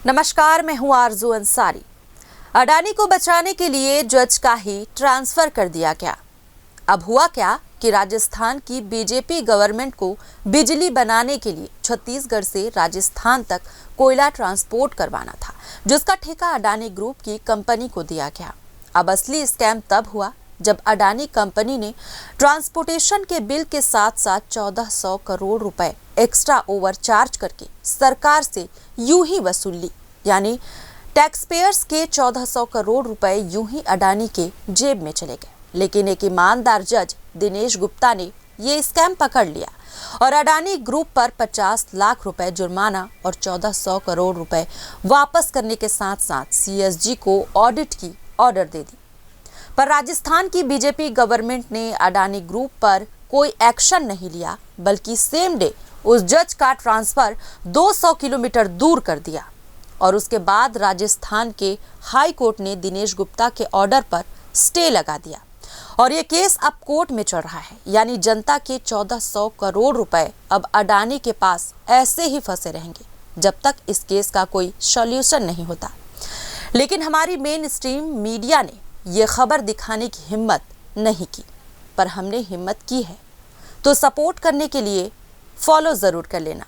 नमस्कार, मैं हूं आरजू अंसारी। अडानी को बचाने के लिए जज का ही ट्रांसफर कर दिया गया। अब हुआ क्या कि राजस्थान की बीजेपी गवर्नमेंट को बिजली बनाने के लिए छत्तीसगढ़ से राजस्थान तक कोयला ट्रांसपोर्ट करवाना था, जिसका ठेका अडानी ग्रुप की कंपनी को दिया गया। अब असली स्कैम तब हुआ जब अडानी कंपनी ने ट्रांसपोर्टेशन के बिल के साथ साथ 1400 करोड़ रुपए एक्स्ट्रा ओवर चार्ज करके सरकार से यूं ही वसूल ली। यानी टैक्स पेयर्स के 1400 करोड़ रुपए यूं ही अडानी के जेब में चले गए। लेकिन एक ईमानदार जज दिनेश गुप्ता ने ये स्कैम पकड़ लिया और अडानी ग्रुप पर 50 लाख रुपए जुर्माना और 1400 करोड़ रुपए वापस करने के साथ साथ सीएसजी को ऑडिट की ऑर्डर दे दी। पर राजस्थान की बीजेपी गवर्नमेंट ने अडानी ग्रुप पर कोई एक्शन नहीं लिया, बल्कि सेम डे उस जज का ट्रांसफर 200 किलोमीटर दूर कर दिया। और उसके बाद राजस्थान के हाई कोर्ट ने दिनेश गुप्ता के ऑर्डर पर स्टे लगा दिया और ये केस अब कोर्ट में चल रहा है। यानी जनता के 1400 करोड़ रुपए अब अडानी के पास ऐसे ही फंसे रहेंगे जब तक इस केस का कोई सॉल्यूशन नहीं होता। लेकिन हमारी मेन स्ट्रीम मीडिया ने ये खबर दिखाने की हिम्मत नहीं की, पर हमने हिम्मत की है, तो सपोर्ट करने के लिए फॉलो जरूर कर लेना।